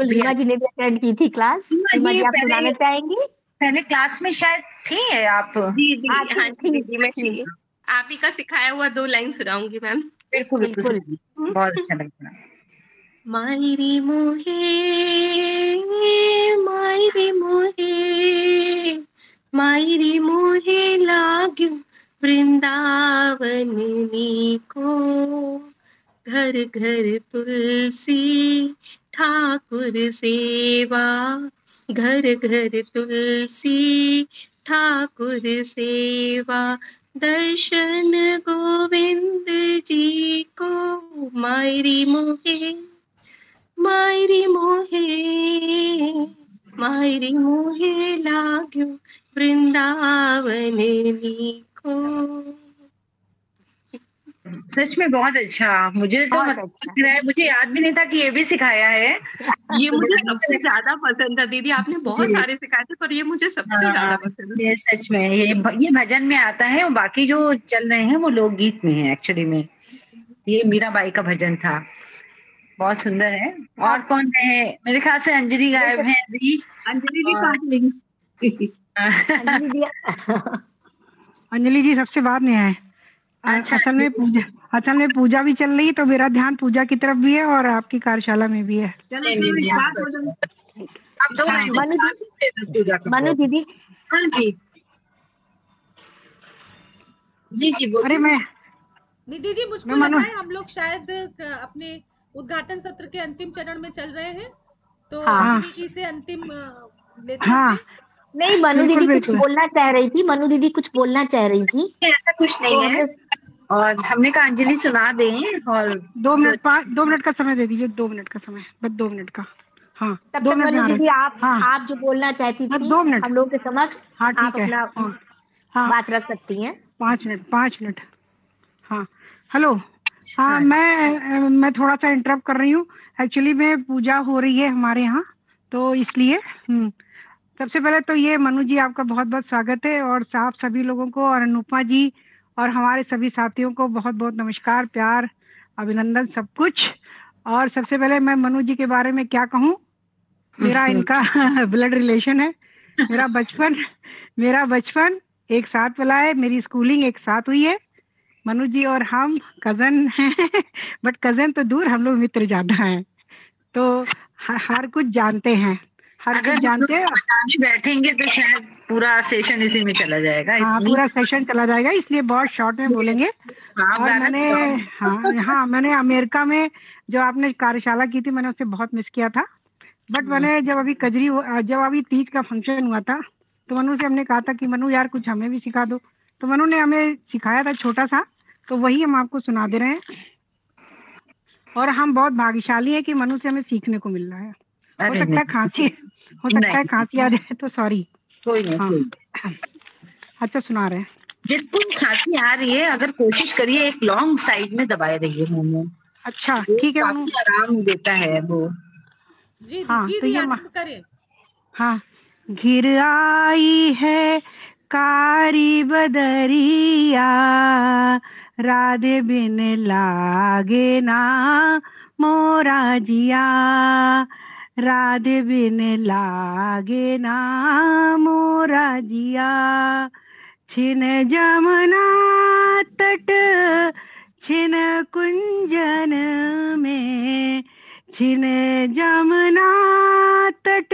रीमा जी ने भी अटेंड की थी क्लास। रीमा जी आप सुनाना चाहेंगी? पहले क्लास में शायद थी आप? जी, आप ही का सिखाया हुआ 2 लाइन सुनाऊंगी मैम। बिल्कुल बिल्कुल, बहुत अच्छा लगता है। मायरी मोहे मायरी मोहे, मायरी मोहे लाग्यो वृंदावन नीको, घर घर तुलसी ठाकुर सेवा, घर घर तुलसी ठाकुर सेवा, दर्शन गोविंद जी को। मायरी मोहे मायरी मोहे, मायरी मोहे लाग्यो वृंदावन नीको। सच में बहुत अच्छा। मुझे तो लग रहा है, मुझे याद भी नहीं था कि ये भी सिखाया है। ये मुझे सबसे ज्यादा पसंद था दीदी। आपने बहुत सारे सिखाए थे पर ये मुझे सबसे ज्यादा पसंद है। सच में ये भजन में आता है और बाकी जो चल रहे हैं वो लोकगीत में है। एक्चुअली में ये मीराबाई का भजन था, बहुत सुंदर है। और कौन है? मेरे ख्याल से अंजलि गायब है अभी। अंजलि जी अंजलि जी सबसे बाद में आए। अच्छा, असल में पूजा भी चल रही है तो मेरा ध्यान पूजा की तरफ भी है और आपकी कार्यशाला में भी है। मनु दीदी। हाँ जी जी अरे मैं निधि जी, मुझको लग रहा है हम लोग शायद अपने उद्घाटन सत्र के अंतिम चरण में चल रहे हैं, तो अंजलि जी से अंतिम लेते हैं। नहीं, मनु दीदी कुछ बोलना चाह रही थी। मनु दीदी कुछ बोलना चाह रही थी। ऐसा कुछ नहीं है और हमने कहा अंजलि सुना दें। और 2 मिनट का समय दे दीजिए। 2 मिनट का समय, बस 2 मिनट का। हाँ, तब तक मनु दीदी आप जो बोलना चाहती थी 2 मिनट हम लोगों के समक्ष आप अपना बात रख सकती हैं। 5 मिनट। हाँ, हेलो। हाँ, मैं थोड़ा सा इंटरप्ट कर रही हूँ। एक्चुअली में पूजा हो रही है हमारे यहाँ, तो इसलिए सबसे पहले तो ये मनु जी आपका बहुत बहुत स्वागत है, और आप सभी लोगों को और अनुपमा जी और हमारे सभी साथियों को बहुत बहुत नमस्कार, प्यार, अभिनंदन, सब कुछ। और सबसे पहले मैं मनु जी के बारे में क्या कहूँ, मेरा इनका ब्लड रिलेशन है। मेरा बचपन एक साथ पला है, मेरी स्कूलिंग एक साथ हुई है। मनु जी और हम कजन हैं बट कजन तो दूर, हम लोग मित्र ज्यादा हैं, तो हर कुछ जानते हैं, हर कुछ जानते हैं। बैठेंगे तो शायद पूरा सेशन इसी में चला जाएगा। हाँ, पूरा सेशन चला जाएगा, इसलिए बहुत शॉर्ट में बोलेंगे। और मैंने अमेरिका में जो आपने कार्यशाला की थी, मैंने उसे बहुत मिस किया था। बट मैंने जब अभी तीज का फंक्शन हुआ था, तो मनु से हमने कहा था कि मनु यार कुछ हमें भी सिखा दो, तो मनु ने हमें सिखाया था छोटा सा, तो वही हम आपको सुना दे रहे हैं। और हम बहुत भाग्यशाली हैं कि मनु से हमें सीखने को मिल रहा है। हो सकता है खांसी आ जाए तो सॉरी, कोई नहीं। अच्छा, सुना रहे हैं। जिसको खांसी आ रही है, अगर कोशिश करिए एक लॉन्ग साइड में दबाए रहिए मुंह में। अच्छा, ठीक है। काफी आराम देता है वो। जी करें। हाँ, घिर आई है कारी बदरिया, राधे बिन लागे ना मोरा जिया, राधे बिन लागे ना मोरा जिया, छिन जमुना तट छिन कुंजन में, छिन जमुना तट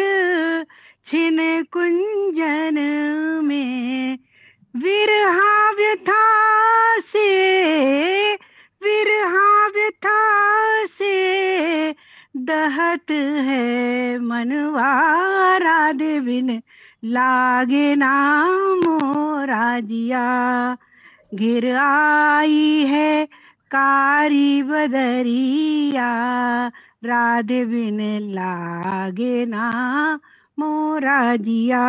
छिन कुंजन में, विरहा व्यथा से दहत है मनवा, राधे बिन लागे ना मोरा जिया, घिर आई है कारी बदरिया, राधे बिन लागे ना मोरा जिया,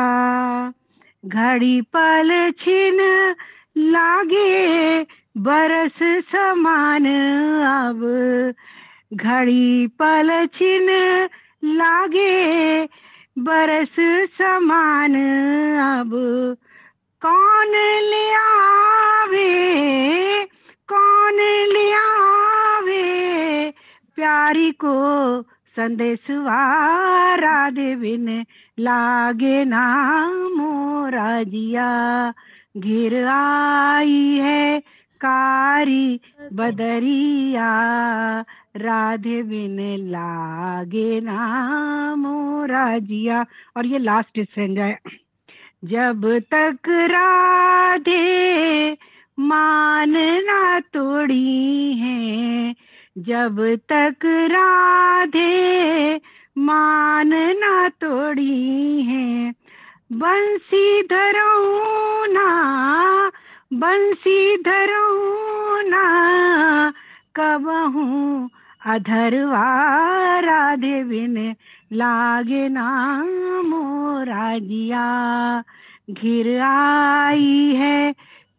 घड़ी पल छिन लागे बरस समान अब, घड़ी पल छिन लागे बरस समान अब, कौन ले आवे प्यारी को संदेशवा, राधे बिन लागे ना मोरा जिया, घिर आई है कारी बदरिया, राधे बिन लागे ना मोरा जिया। और ये लास्ट स्ट्रेंज है। जब तक राधे मान ना तोड़ी है, जब तक राधे मान ना तोड़ी है, बंसी धरऊं ना कबहूँ अधरवा, राधे बिन लागे ना मोरा जिया, घिर आई है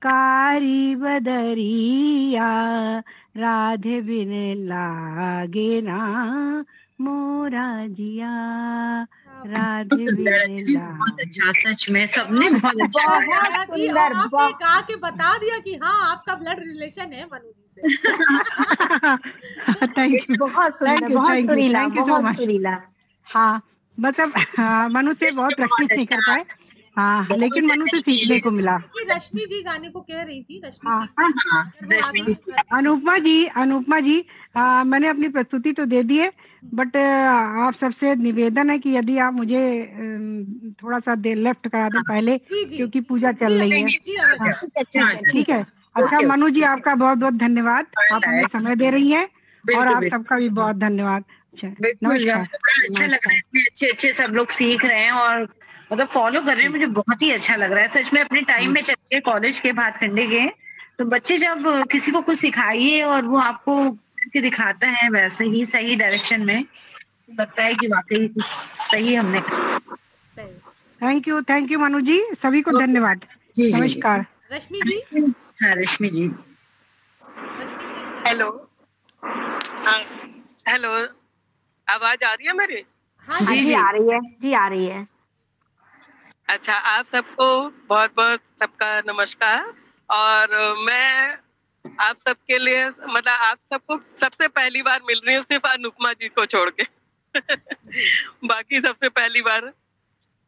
कारी बदरिया, राधे बिन लागे ना मोरा जिया, राधे बिन। बहुत अच्छा, सच में सबने बहुत अच्छा सुंदर। आपने कहा कि बता दिया कि हाँ आपका ब्लड रिलेशन है मनु जी से। थैंक यू, बहुत सुंदर, बहुत सुरीला। हाँ, मतलब मनु से बहुत प्रैक्टिस नहीं कर पाए, हाँ, लेकिन मनु से सीखने को मिला। रश्मि जी गाने को कह रही थी, रश्मि अनुपमा जी मैंने अपनी प्रस्तुति तो दे दी है, बट आप सबसे निवेदन है कि यदि आप मुझे थोड़ा सा लेफ्ट करा दें पहले, क्योंकि पूजा चल रही है। ठीक है। अच्छा मनु जी, आपका बहुत बहुत धन्यवाद, आप हमें समय दे रही हैं, और आप सबका भी बहुत धन्यवाद। बिल्कुल, अच्छा लग रहा है, इतने अच्छे सब लोग सीख रहे हैं और मतलब फॉलो कर रहे हैं, मुझे बहुत ही अच्छा लग रहा है सच में। अपने टाइम में चले कॉलेज के भातखंडे के, तो बच्चे जब किसी को कुछ सिखाइए और वो आपको करके दिखाता है वैसे ही सही डायरेक्शन में, लगता है कि वाकई कुछ सही हमने। थैंक यू मनु जी, सभी को धन्यवाद। नमस्कार। रश्मि जी। हाँ रश्मि जी। हेलो, आवाज आ रही है मेरी? हाँ जी आ रही है, जी आ रही है। अच्छा, आप सबको बहुत बहुत सबका नमस्कार। और मैं आप सबके लिए मतलब आप सबको सबसे पहली बार मिल रही हूँ सिर्फ अनुपमा जी को छोड़ के बाकी सबसे पहली बार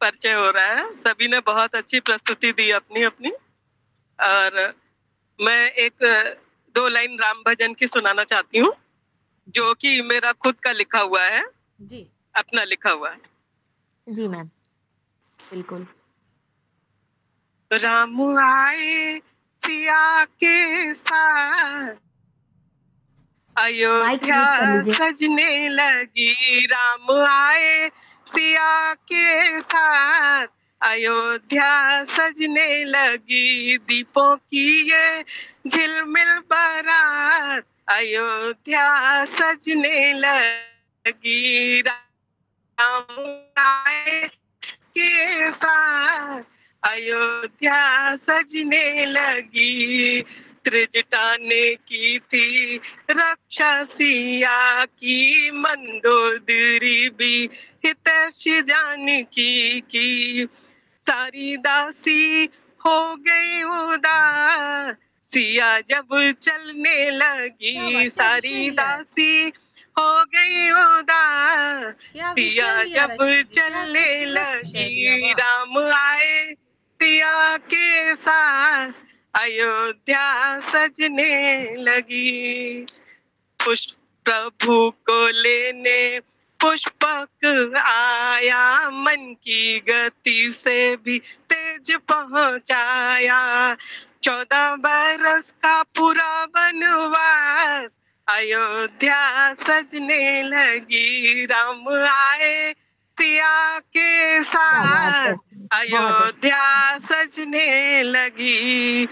परिचय हो रहा है। सभी ने बहुत अच्छी प्रस्तुति दी अपनी अपनी। और मैं एक 2 लाइन राम भजन की सुनाना चाहती हूँ, जो कि मेरा खुद का लिखा हुआ है जी, अपना लिखा हुआ है। जी मैम, बिल्कुल। राम आए सिया के साथ, अयोध्या सजने लगी। राम आए सिया के साथ, अयोध्या सजने लगी। दीपों की ये झिलमिल बारात, अयोध्या सजने लगी। राम आए के साथ, अयोध्या सजने लगी। त्रिजटाने की थी रक्षा सिया की, मंदोदरी भी हितैषी जानकी की। सारी दासी हो गई उदास, सिया जब चलने लगी। सारी दासी हो गई उदास, सिया जब चलने लगी। राम आए सिया के साथ, अयोध्या सजने लगी। पुष्प प्रभु को लेने पुष्पक आया, मन की गति से भी तेज पहुंचाया। 14 बरस का पूरा वनवास, अयोध्या सजने लगी। राम आए सिया के साथ, अयोध्या सजने लगी।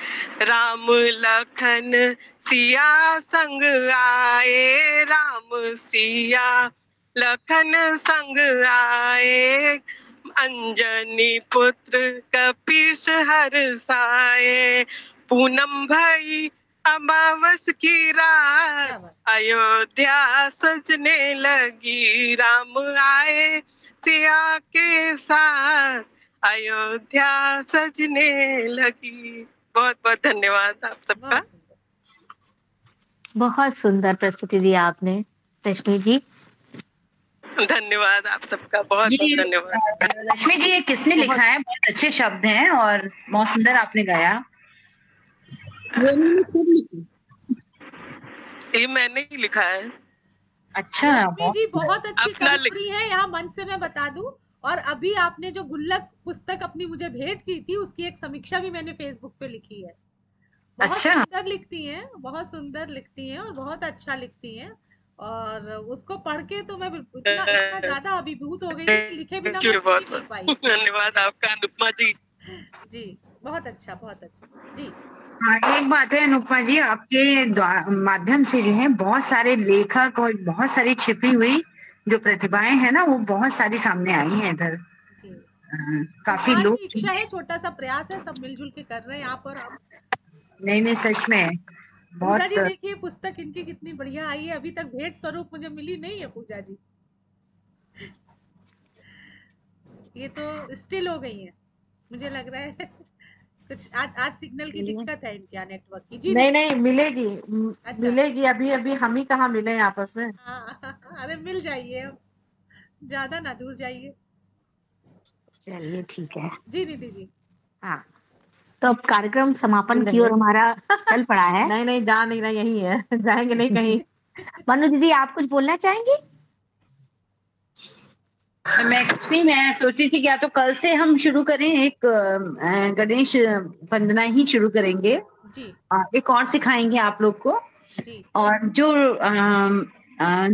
राम लखन सिया संग आए, राम सिया लखन संग आए। अंजनी पुत्र कपीस हर्षाए, पूनम भई अमावस की रात, अयोध्या सजने लगी। राम आए सिया के साथ, अयोध्या सजने लगी। बहुत बहुत धन्यवाद आप सबका। बहुत सुंदर प्रस्तुति दी आपने रश्मि जी। धन्यवाद आप सबका, बहुत बहुत धन्यवाद। रश्मि जी, ये किसने लिखा है? बहुत अच्छे शब्द हैं और बहुत सुंदर आपने गाया। ये मैंने ही लिखा है। अच्छा, जी बहुत अच्छी कवि है। यहाँ मंच से मैं बता दूं, और अभी आपने जो गुल्लक पुस्तक अपनी मुझे भेंट की थी, उसकी एक समीक्षा भी मैंने फेसबुक पे लिखी है। बहुत सुंदर लिखती हैं, बहुत सुंदर लिखती हैं और बहुत अच्छा लिखती हैं। और उसको पढ़ के तो मैं इतना ज्यादा अभिभूत हो गई कि लिखे बिना मैं नहीं पाई। धन्यवाद आपका अनुपमा जी। जी बहुत अच्छा, बहुत अच्छा जी। हाँ, एक बात है अनुपमा जी, आपके माध्यम से जो है बहुत सारे लेखक और बहुत सारी छिपी हुई जो प्रतिभाएं हैं ना, वो बहुत सारी सामने आई हैं इधर। काफी लोग इच्छा है, छोटा सा प्रयास है, सब मिलजुल के कर रहे हैं यहाँ पर हम। नहीं सच में बहुत। पूजा जी देखिए पुस्तक इनकी कितनी बढ़िया आई है, अभी तक भेंट स्वरूप मुझे मिली नहीं है पूजा जी। ये तो स्टिल हो गई है, मुझे लग रहा है कुछ आज सिग्नल की दिक्कत है इनके नेटवर्क की। जी नहीं मिलेगी। अच्छा। मिलेगी, अभी हम ही कहाँ मिले आपस में। अरे मिल जाइए, ज्यादा ना दूर जाइए। चलिए ठीक है जी निधि जी। हाँ, तो अब कार्यक्रम समापन की ओर हमारा चल पड़ा है। नहीं जा नहीं रहा, यही है, जाएंगे नहीं कहीं। मनु दीदी, आप कुछ बोलना चाहेंगी? मैं सोच रही थी कि या तो कल से हम शुरू करें, एक गणेश वंदना ही शुरू करेंगे जी। एक और सिखाएंगे आप लोग को जी। और जो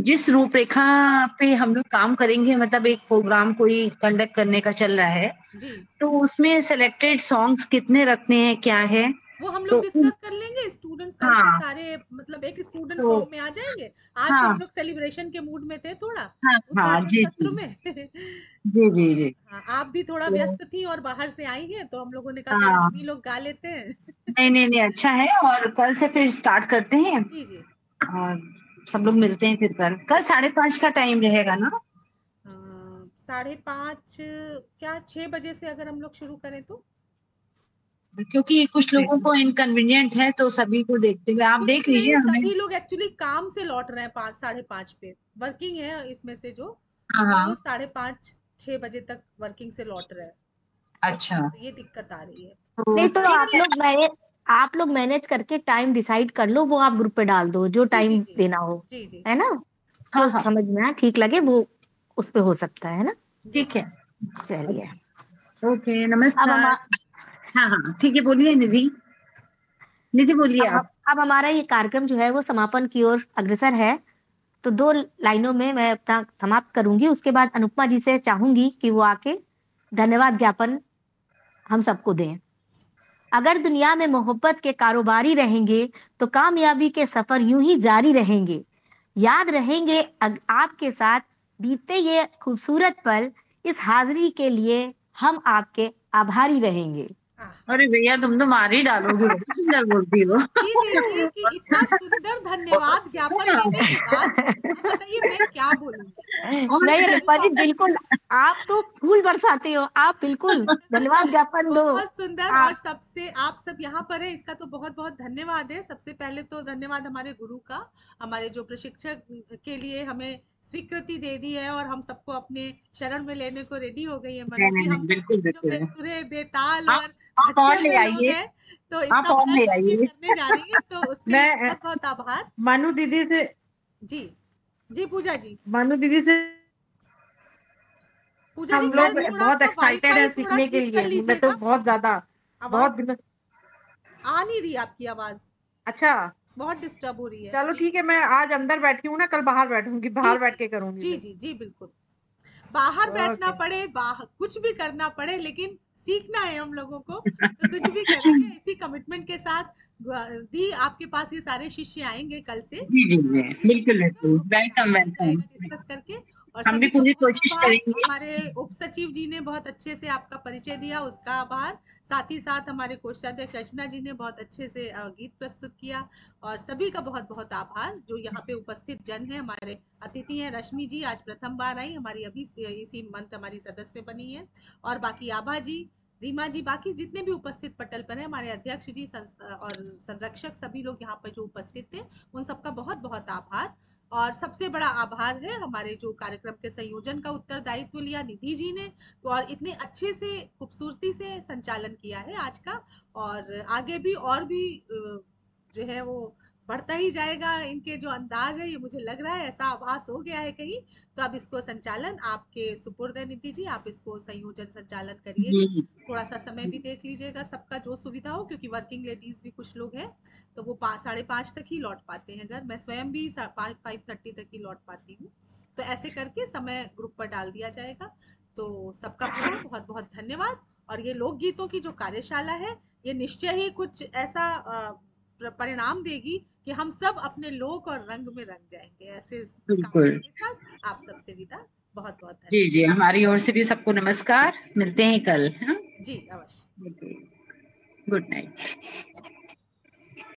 जिस रूपरेखा पे हम लोग काम करेंगे, मतलब एक प्रोग्राम कोई कंडक्ट करने का चल रहा है जी। तो उसमें सिलेक्टेड सॉन्ग्स कितने रखने हैं, क्या है वो हम लोग डिस्कस कर लेंगे। स्टूडेंट्स सारे मतलब एक स्टूडेंट फॉर्म में आ जाएंगे। आज तो हम लोग सेलिब्रेशन के मूड में थे थोड़ा। जी जी। आप भी थोड़ा व्यस्त थी और बाहर से आई हैं, तो हम लोगों ने कहा हम ही लोग गा लेते हैं। नहीं अच्छा है। और कल से फिर स्टार्ट करते हैं। जी जी। और सब लोग मिलते हैं फिर कल 5:30 का टाइम रहेगा ना? 5:30 क्या 6 बजे से अगर हम लोग शुरू करें तो, क्योंकि कुछ लोगों को इनकन्वीनियंट है तो सभी को देखते हुए आप देख लीजिए। सभी लोग एक्चुअली काम से लौट रहे हैं 5 साढ़े 5 पे, वर्किंग है इसमें से जो वो 5:30 6 बजे तक वर्किंग से लौट रहे हैं। अच्छा, तो ये दिक्कत आ रही है। नहीं तो आप लोग मैनेज करके टाइम डिसाइड कर लो, वो आप ग्रुप पे डाल दो जो टाइम देना हो, है ना? जो समझ में आए ठीक लगे वो उस पे हो सकता है ना? ठीक है, चलिए ओके, नमस्कार। हाँ ठीक है, बोलिए निधि बोलिए आप। अब हमारा ये कार्यक्रम जो है वो समापन की ओर अग्रसर है, तो 2 लाइनों में मैं अपना समाप्त करूंगी। उसके बाद अनुपमा जी से चाहूंगी कि वो आके धन्यवाद ज्ञापन हम सबको दें। अगर दुनिया में मोहब्बत के कारोबारी रहेंगे तो कामयाबी के सफर यूं ही जारी रहेंगे। याद रहेंगे आपके साथ बीते ये खूबसूरत पल, इस हाजिरी के लिए हम आपके आभारी रहेंगे। अरे भैया तुम तो मार ही डालोगी, बहुत सुंदर बोलती हो। कि इतना सुंदर धन्यवाद ज्ञापन देने के बाद बताइए मैं क्या बोलूंगी। नहीं रूपा जी, बिल्कुल आप तो फूल बरसाते हो, आप बिल्कुल धन्यवाद ज्ञापन दो। बहुत सुंदर। और सबसे आप सब यहाँ पर है, इसका तो बहुत बहुत धन्यवाद है। सबसे पहले तो धन्यवाद हमारे गुरु का, हमारे जो प्रशिक्षक के लिए हमें स्वीकृति दे दी है और हम सबको अपने शरण में लेने को रेडी हो गई है। हम बेसुरे बेताल और ले आइए, तो इसका करने जा रही है, तो उसके लिए बहुत बहुत आभार। मनु दीदी से जी पूजा जी, मनु दीदी से पूजा हम लोग बहुत एक्साइटेड है सीखने के लिए। मैं तो बहुत ज्यादा बहुत आ नहीं रही आपकी आवाज। अच्छा, बहुत डिस्टर्ब हो रही है। चलो ठीक है, मैं आज अंदर बैठी हूँ ना, कल बाहर बैठूंगी, बाहर बैठ के करूंगी। जी बिल्कुल, बाहर बैठना पड़े, बाहर कुछ भी करना पड़े, लेकिन सीखना है हम लोगों को, तो कुछ भी करेंगे। इसी कमिटमेंट के साथ दी आपके पास ये सारे शिष्य आएंगे कल से। जी बिल्कुल वेलकम डिस्कस करके, और हम भी पूरी कोशिश करेंगे। हमारे उप सचिव जी ने बहुत अच्छे से आपका परिचय दिया, उसका आभार। साथ ही साथ हमारे कोषाध्यक्ष अर्चना जी ने बहुत अच्छे से गीत प्रस्तुत किया, और सभी का बहुत बहुत आभार। जो यहाँ पे उपस्थित जन है, हमारे अतिथि हैं, रश्मि जी आज प्रथम बार आई, हमारी अभी इसी मंथ हमारी सदस्य बनी है, और बाकी आभा जी, रीमा जी, बाकी जितने भी उपस्थित पटल पर हैं, हमारे अध्यक्ष जी और संरक्षक, सभी लोग यहाँ पर जो उपस्थित थे, उन सबका बहुत बहुत आभार। और सबसे बड़ा आभार है हमारे जो कार्यक्रम के संयोजन का उत्तरदायित्व लिया निधि जी ने, और इतने अच्छे से खूबसूरती से संचालन किया है आज का, और आगे भी और भी जो है वो बढ़ता ही जाएगा। इनके जो अंदाज है, ये मुझे लग रहा है, ऐसा आभास हो गया है कहीं, तो अब इसको संचालन आपके सुपुर्द है निधि जी, आप इसको संयोजन संचालन करिए। थोड़ा सा समय भी देख लीजिएगा, सबका जो सुविधा हो, क्योंकि वर्किंग लेडीज भी कुछ लोग हैं, तो वो 5:30 तक ही लौट पाते हैं घर। मैं स्वयं भी 5:30 तक ही लौट पाती हूँ, तो ऐसे करके समय ग्रुप पर डाल दिया जाएगा। तो सबका पुनः बहुत बहुत धन्यवाद। और ये लोकगीतों की जो कार्यशाला है, ये निश्चय ही कुछ ऐसा परिणाम देगी कि हम सब अपने लोक और रंग में रंग जाएंगे। ऐसे के साथ आप सबसे विदा, बहुत बहुत धन्यवाद। जी हमारी ओर से भी सबको नमस्कार, मिलते हैं कल। जी अवश्य, गुड नाइट।